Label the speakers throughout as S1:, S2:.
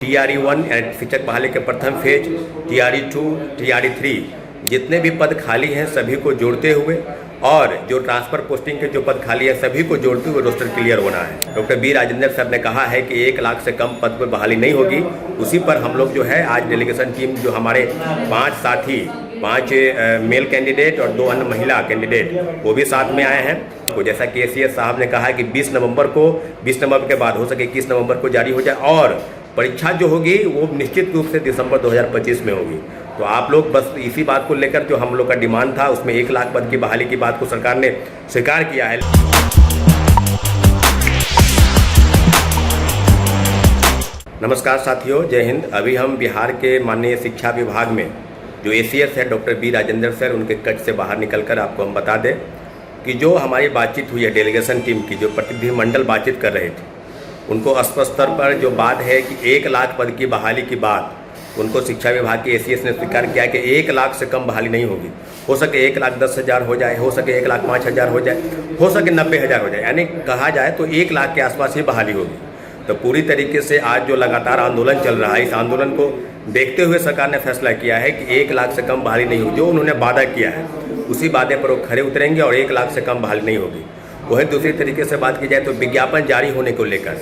S1: TRE1 शिक्षक बहाली के प्रथम फेज, TRE2, TRE3 जितने भी पद खाली हैं सभी को जोड़ते हुए और जो ट्रांसफर पोस्टिंग के जो पद खाली है सभी को जोड़ते हुए रोस्टर क्लियर होना है। डॉक्टर बी राजेंद्र सर ने कहा है कि 1 लाख से कम पद पर बहाली नहीं होगी। उसी पर हम लोग जो है आज डेलीगेशन टीम जो हमारे 5 साथी, 5 मेल कैंडिडेट और 2 अन्य महिला कैंडिडेट वो भी साथ में आए हैं। तो जैसा कि ACS साहब ने कहा है कि 20 नवंबर के बाद हो सके 21 नवंबर को जारी हो जाए और परीक्षा जो होगी वो निश्चित रूप से दिसंबर 2025 में होगी। तो आप लोग बस इसी बात को लेकर जो हम लोग का डिमांड था उसमें 1 लाख पद की बहाली की बात को सरकार ने स्वीकार किया है। नमस्कार साथियों, जय हिंद। अभी हम बिहार के माननीय शिक्षा विभाग में जो ACS है डॉक्टर बी राजेंद्र सर, उनके कट से बाहर निकलकर आपको हम बता दें कि जो हमारी बातचीत हुई है डेलीगेशन टीम की, जो प्रतिनिधिमंडल बातचीत कर रहे थे, उनको स्पष्ट स्तर पर जो बात है कि 1 लाख पद की बहाली की बात उनको शिक्षा विभाग के ACS ने स्वीकार किया है कि 1 लाख से कम बहाली नहीं होगी। हो सके 1,10,000 हो जाए, हो सके 1,05,000 हो जाए, हो सके 90,000 हो जाए, यानी कहा जाए तो 1 लाख के आसपास ही बहाली होगी। तो पूरी तरीके से आज जो लगातार आंदोलन चल रहा है, इस आंदोलन को देखते हुए सरकार ने फैसला किया है कि 1 लाख से कम बहाली नहीं होगी। जो उन्होंने वादा किया है उसी वादे पर वो खरे उतरेंगे और 1 लाख से कम बहाली नहीं होगी। वही दूसरी तरीके से बात की जाए तो विज्ञापन जारी होने को लेकर,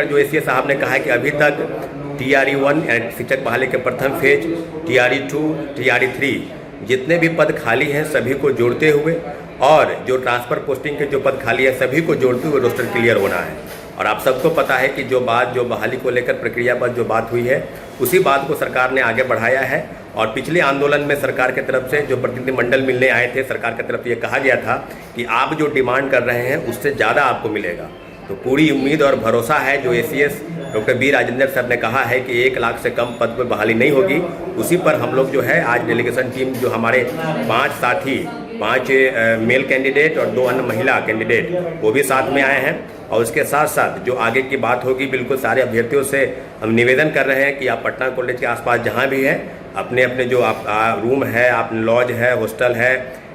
S1: जो ACS साहब ने कहा है कि अभी तक TRE1 शिक्षक बहाली के प्रथम फेज, TRE2, TRE3 जितने भी पद खाली हैं सभी को जोड़ते हुए और जो ट्रांसफर पोस्टिंग के जो पद खाली है सभी को जोड़ते हुए रोस्टर क्लियर होना है। और आप सबको पता है कि जो बहाली को लेकर प्रक्रिया पर जो बात हुई है उसी बात को सरकार ने आगे बढ़ाया है। और पिछले आंदोलन में सरकार की तरफ से जो प्रतिनिधिमंडल मिलने आए थे, सरकार की तरफ ये कहा गया था कि आप जो डिमांड कर रहे हैं उससे ज़्यादा आपको मिलेगा। तो पूरी उम्मीद और भरोसा है जो ACS doctor B Rajendra sir ने कहा है कि 1 लाख से कम पद पर बहाली नहीं होगी। उसी पर हम लोग जो है आज डेलीगेशन टीम जो हमारे 5 साथी, 5 मेल कैंडिडेट और 2 अन्य महिला कैंडिडेट वो भी साथ में आए हैं। और उसके साथ साथ जो आगे की बात होगी, बिल्कुल सारे अभ्यर्थियों से हम निवेदन कर रहे हैं कि आप पटना कॉलेज के आसपास जहाँ भी है अपने अपने जो आप रूम है, आप लॉज है, हॉस्टल है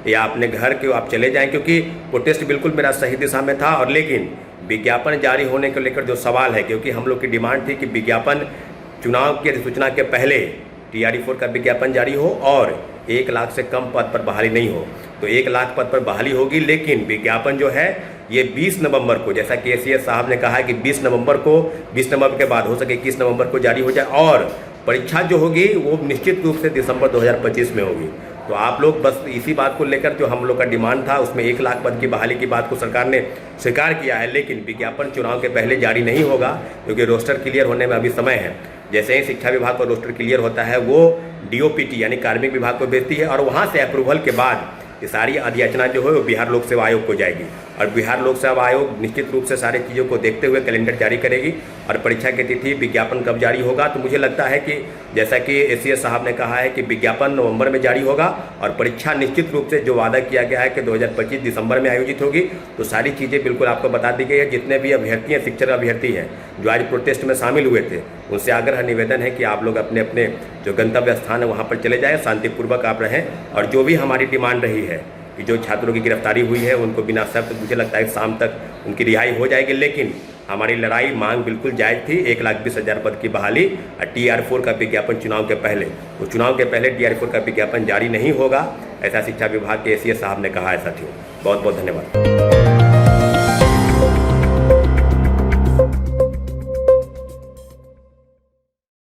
S1: या अपने घर के आप चले जाएं, क्योंकि प्रोटेस्ट बिल्कुल मेरा सही दिशा में था। और लेकिन विज्ञापन जारी होने को लेकर जो सवाल है, क्योंकि हम लोग की डिमांड थी कि विज्ञापन चुनाव की अधिसूचना के पहले TRE4 का विज्ञापन जारी हो और 1 लाख से कम पद पर बहाली नहीं हो। तो 1 लाख पद पर बहाली होगी, लेकिन विज्ञापन जो है ये 20 नवंबर को, जैसा कि ACS साहब ने कहा है कि 20 नवंबर के बाद हो सके 21 नवंबर को जारी हो जाए और परीक्षा जो होगी वो निश्चित रूप से दिसंबर 2025 में होगी। तो आप लोग बस इसी बात को लेकर जो हम लोग का डिमांड था उसमें 1 लाख पद की बहाली की बात को सरकार ने स्वीकार किया है। लेकिन विज्ञापन चुनाव के पहले जारी नहीं होगा, क्योंकि रोस्टर क्लियर होने में अभी समय है। जैसे ही शिक्षा विभाग का रोस्टर क्लियर होता है वो DOPT यानी कार्मिक विभाग को भेजती है और वहाँ से अप्रूवल के बाद ये सारी अधियाचना जो है वो बिहार लोक सेवा आयोग को जाएगी और बिहार लोक सेवा आयोग निश्चित रूप से सारी चीज़ों को देखते हुए कैलेंडर जारी करेगी और परीक्षा की तिथि, विज्ञापन कब जारी होगा। तो मुझे लगता है कि जैसा कि ACS साहब ने कहा है कि विज्ञापन नवंबर में जारी होगा और परीक्षा निश्चित रूप से जो वादा किया गया है कि 2025 दिसंबर में आयोजित होगी। तो सारी चीज़ें बिल्कुल आपको बता दी गई है। जितने भी अभ्यर्थी हैं, शिक्षक अभ्यर्थी हैं जो आज प्रोटेस्ट में शामिल हुए थे, उनसे आग्रह निवेदन है कि आप लोग अपने अपने जो गंतव्य स्थान है वहाँ पर चले जाएँ, शांतिपूर्वक आप रहें। और जो भी हमारी डिमांड रही है कि जो छात्रों की गिरफ्तारी हुई है उनको बिना शर्त मुझे लगता है शाम तक उनकी रिहाई हो जाएगी। लेकिन हमारी लड़ाई मांग बिल्कुल जायज़ थी, 1,20,000 पद की बहाली और TR4 का विज्ञापन चुनाव के पहले। तो चुनाव के पहले TR4 का विज्ञापन जारी नहीं होगा, ऐसा शिक्षा विभाग के ACS साहब ने कहा है। साथियों, बहुत बहुत धन्यवाद।